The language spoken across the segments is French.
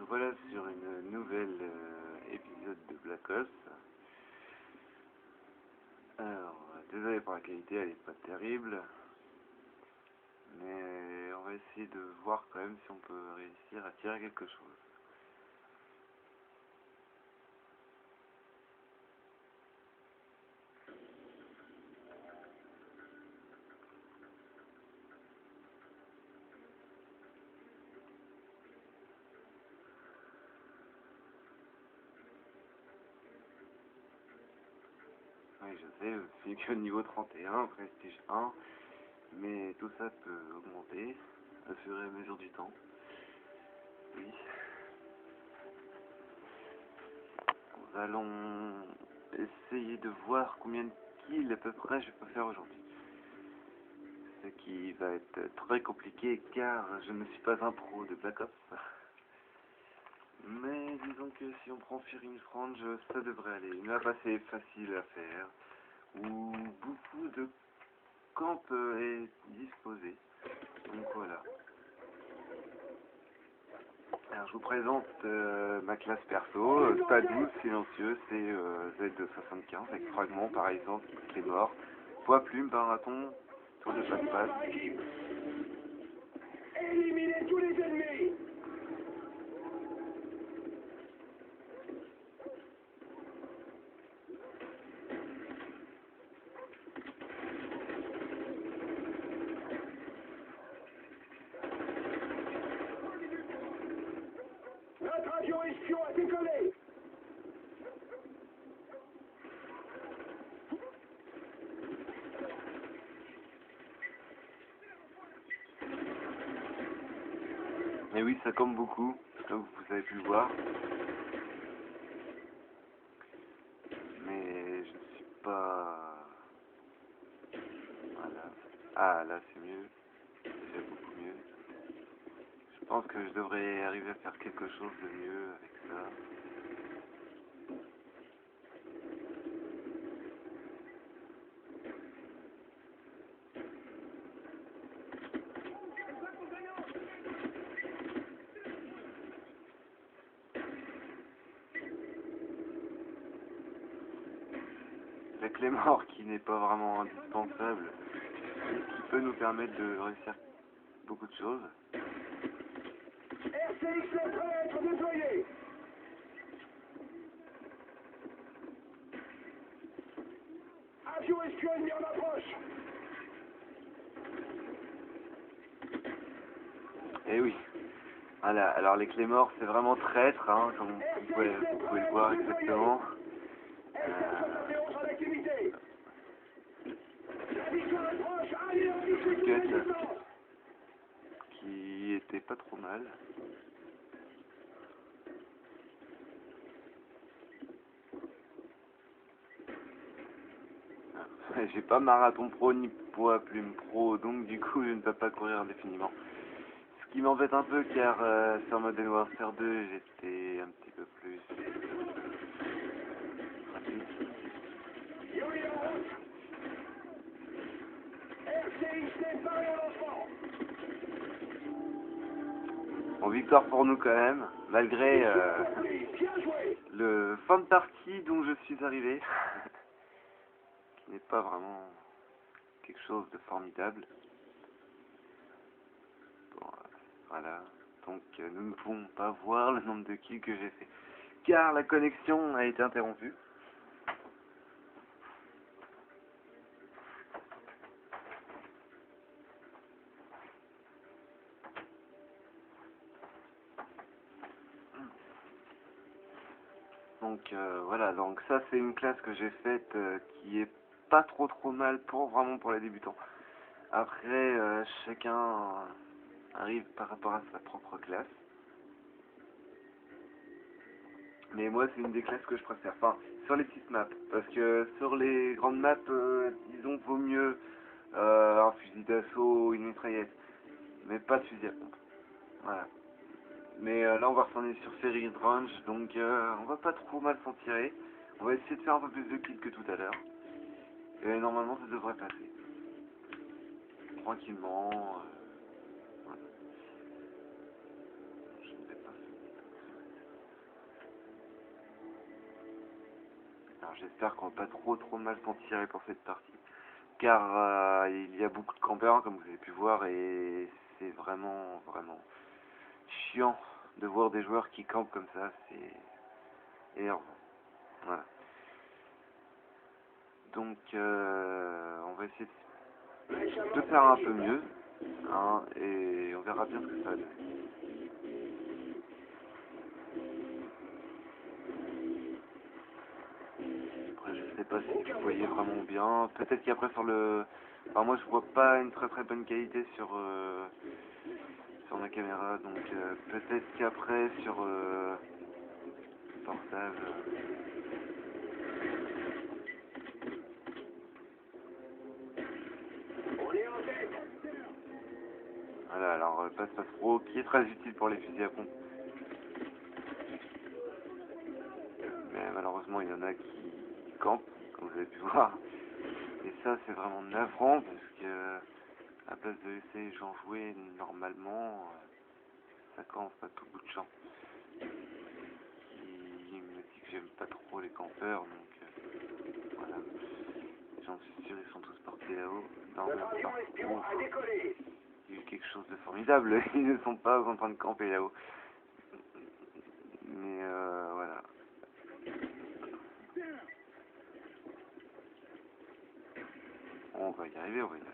voilà sur une nouvelle épisode de Black Ops. Alors, désolé pour la qualité, elle est pas terrible, mais on va essayer de voir quand même si on peut réussir à tirer quelque chose. Oui, je sais, je suis que niveau 31, prestige 1, mais tout ça peut augmenter au fur et à mesure du temps. Oui. Nous allons essayer de voir combien de kills à peu près je peux faire aujourd'hui. Ce qui va être très compliqué car je ne suis pas un pro de Black Ops. Mais disons que si on prend Firing Range, ça devrait aller. Une map assez facile à faire, où beaucoup de camp est disposé. Donc voilà. Alors je vous présente ma classe perso, stade 12, silencieux, c'est Z75 avec fragment par exemple, clé mort, poids plume, marathon, tour de passe-passe. Éliminez tous les ennemis. Notre avion espion a décollé. Et oui, ça comme beaucoup, comme vous avez pu le voir. Mais je ne suis pas... Voilà. Ah, là c'est mieux. C'est beaucoup mieux. Je pense que je devrais arriver à faire quelque chose de mieux avec ça. La clé mort qui n'est pas vraiment indispensable, mais qui peut nous permettre de réussir beaucoup de choses. RCX est prêt à être déployé. Avion espion ennemi en approche. Et oui, voilà, alors les clés morts c'est vraiment traître, hein, comme vous pouvez le voir exactement. RCX en activité. La victoire est proche. Allez, on y Truc toute la distance. qui était pas trop mal. J'ai pas marathon pro ni poids plume pro, donc du coup je ne peux pas courir indéfiniment. Ce qui m'embête un peu car sur Modern Warfare 2 j'étais un petit peu plus pratique. Yuri en route. RCX n'est pas au lancement. Bon, victoire pour nous quand même, malgré Bien joué. le fin de partie dont je suis arrivé, qui n'est pas vraiment quelque chose de formidable. Bon, voilà, donc nous ne pouvons pas voir le nombre de kills que j'ai fait, car la connexion a été interrompue. Donc voilà, donc ça c'est une classe que j'ai faite qui est pas trop mal pour vraiment pour les débutants. Après chacun arrive par rapport à sa propre classe. Mais moi c'est une des classes que je préfère. Enfin, sur les petites maps. Parce que sur les grandes maps, disons vaut mieux un fusil d'assaut ou une mitraillette. Mais pas de fusil à pompe. Voilà. Mais là on va retourner sur série de range, donc on va pas trop mal s'en tirer. On va essayer de faire un peu plus de kills que tout à l'heure. Et normalement ça devrait passer. Tranquillement. Voilà. Je ne vais pas finir. j'espère qu'on va pas trop mal s'en tirer pour cette partie. Car il y a beaucoup de campeurs, comme vous avez pu voir, et c'est vraiment chiant de voir des joueurs qui campent comme ça, c'est énervant. Voilà. Donc on va essayer de faire un peu mieux, hein, et on verra bien ce que ça va donner. Après, je sais pas si vous voyez vraiment bien. Peut-être qu'après sur le... Enfin, moi je vois pas une très bonne qualité sur ma caméra, donc peut-être qu'après sur le portable... On est en tête. Voilà, alors passe pro, qui est très utile pour les fusils à pompe. Mais malheureusement il y en a qui campent, comme vous avez pu voir. Et ça c'est vraiment navrant parce que à la place de laisser les gens jouer normalement, ça campe à tout bout de champ. Il me dit que j'aime pas trop les campeurs, donc voilà. J'en suis sûr, ils sont tous partis là-haut. Non, Notre même avion pas. espion a décollé. Il y a eu quelque chose de formidable, ils ne sont pas en train de camper là-haut. Mais voilà. On va y arriver, on va y arriver.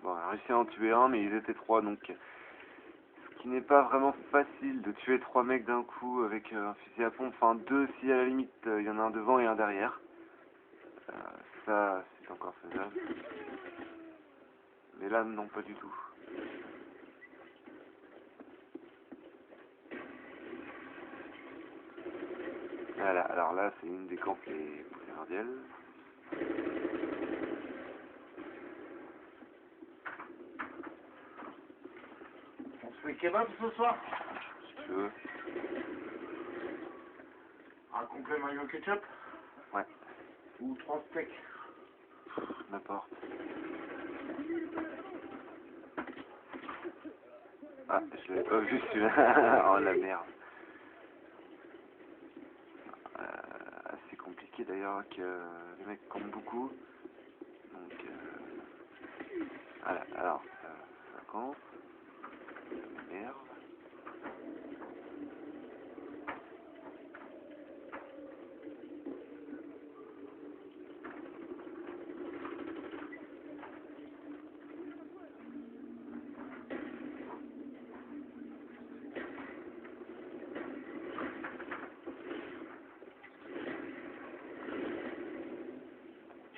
Bon, on a réussi à en tuer un, mais ils étaient trois, donc ce qui n'est pas vraiment facile de tuer trois mecs d'un coup avec un fusil à pompe. Enfin, deux si à la limite il y en a un devant et un derrière. Ça, c'est encore faisable. Mais là, non, pas du tout. Voilà, alors là, c'est une des camps les primordiales. On se fait kebab ce soir? Si tu veux. Un complet mayo ketchup? Ouais, Ou 3 steaks? n'importe. Ah, je l'avais pas vu celui-là. Oh la merde. Assez compliqué d'ailleurs que les mecs comptent beaucoup. Donc voilà, alors ça compte. Ça m'énerve.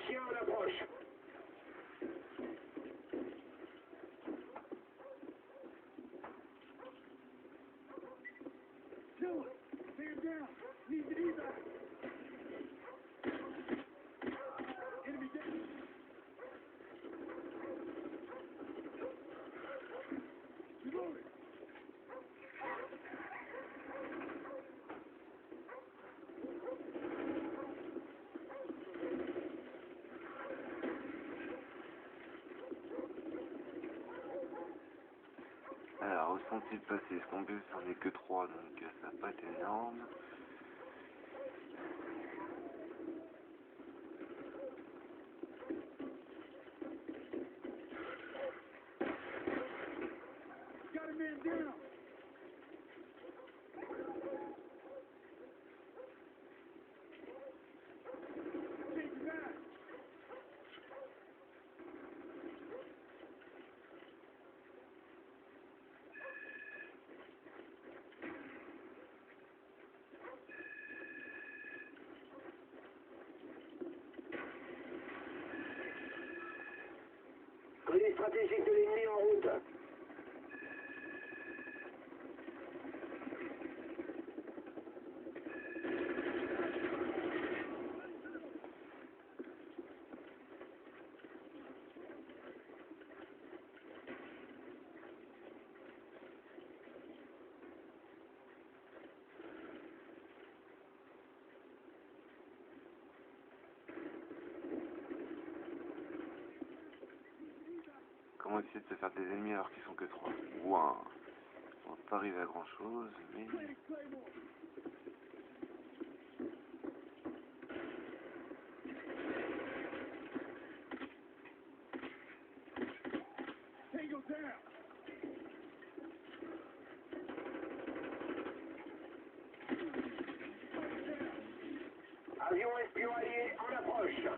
Chien en approche. Alors, où sont-ils passés? Parce qu'en plus, c'en est que 3, donc ça va pas être énorme. Colis stratégique de l'ennemi en route. essayer de se faire des ennemis alors qu'ils sont que 3. Waouh. On va pas arriver à grand chose, mais... Avion espion allié en approche.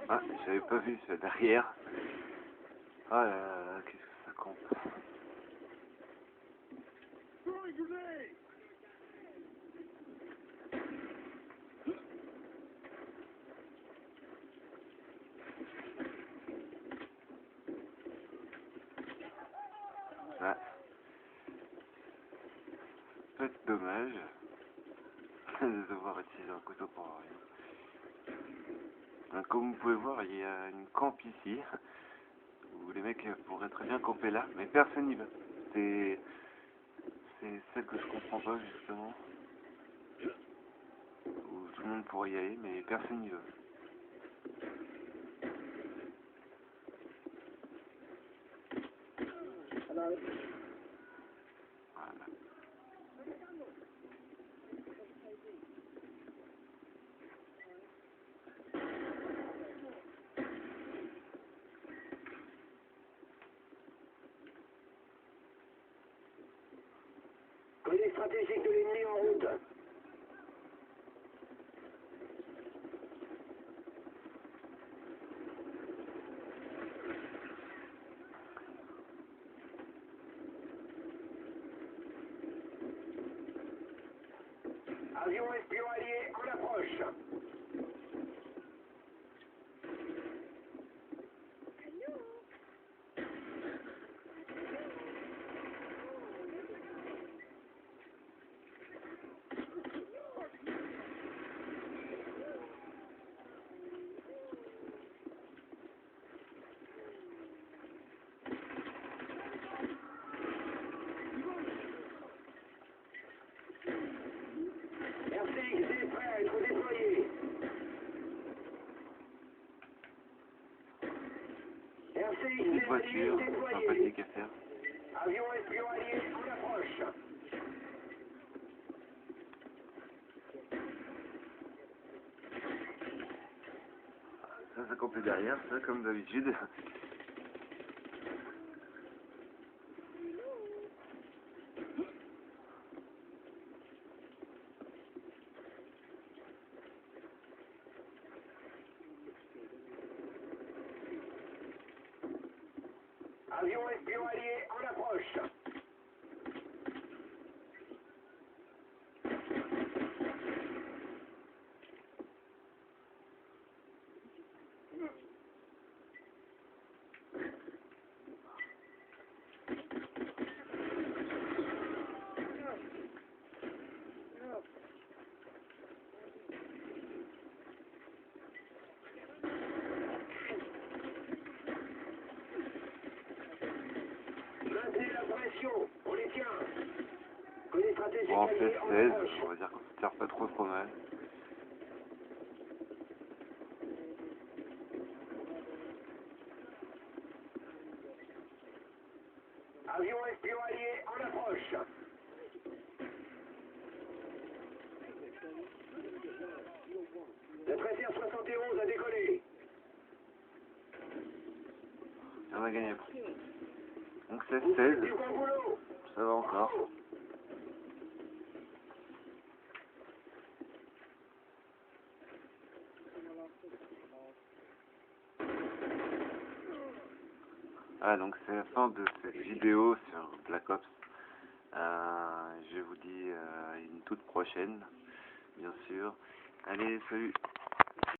Ah, j'avais pas vu ça derrière. Ah là là, qu'est-ce que ça compte. Ah. Ça peut être dommage de devoir utiliser un couteau pour rien. Donc, comme vous pouvez voir, il y a une camp ici, où les mecs pourraient très bien camper là, mais personne n'y va. C'est celle que je comprends pas justement, où tout le monde pourrait y aller, mais personne n'y va. Voilà. Colis stratégique de l'ennemi en route. Avion espion allié en approche. RCXD est prêt à être déployé. RCXD Petite allié voiture, déployé. sympathique à faire. Avion espion allié en approche. Ça campe derrière, ça comme d'habitude. Avion espion allié en approche. Maintenez la pression, on les tient. Colis stratégique Bon, en fait allié en 16, approche. on va dire qu'on se tire pas trop mal. Avion espion allié en approche. Le Tracer 71 a décollé. On a gagné. Donc c'est Vous 16, faites du bon boulot. ça va encore. Bravo. Ah, donc c'est la fin de cette vidéo sur Black Ops. Je vous dis une toute prochaine, bien sûr. Allez, salut!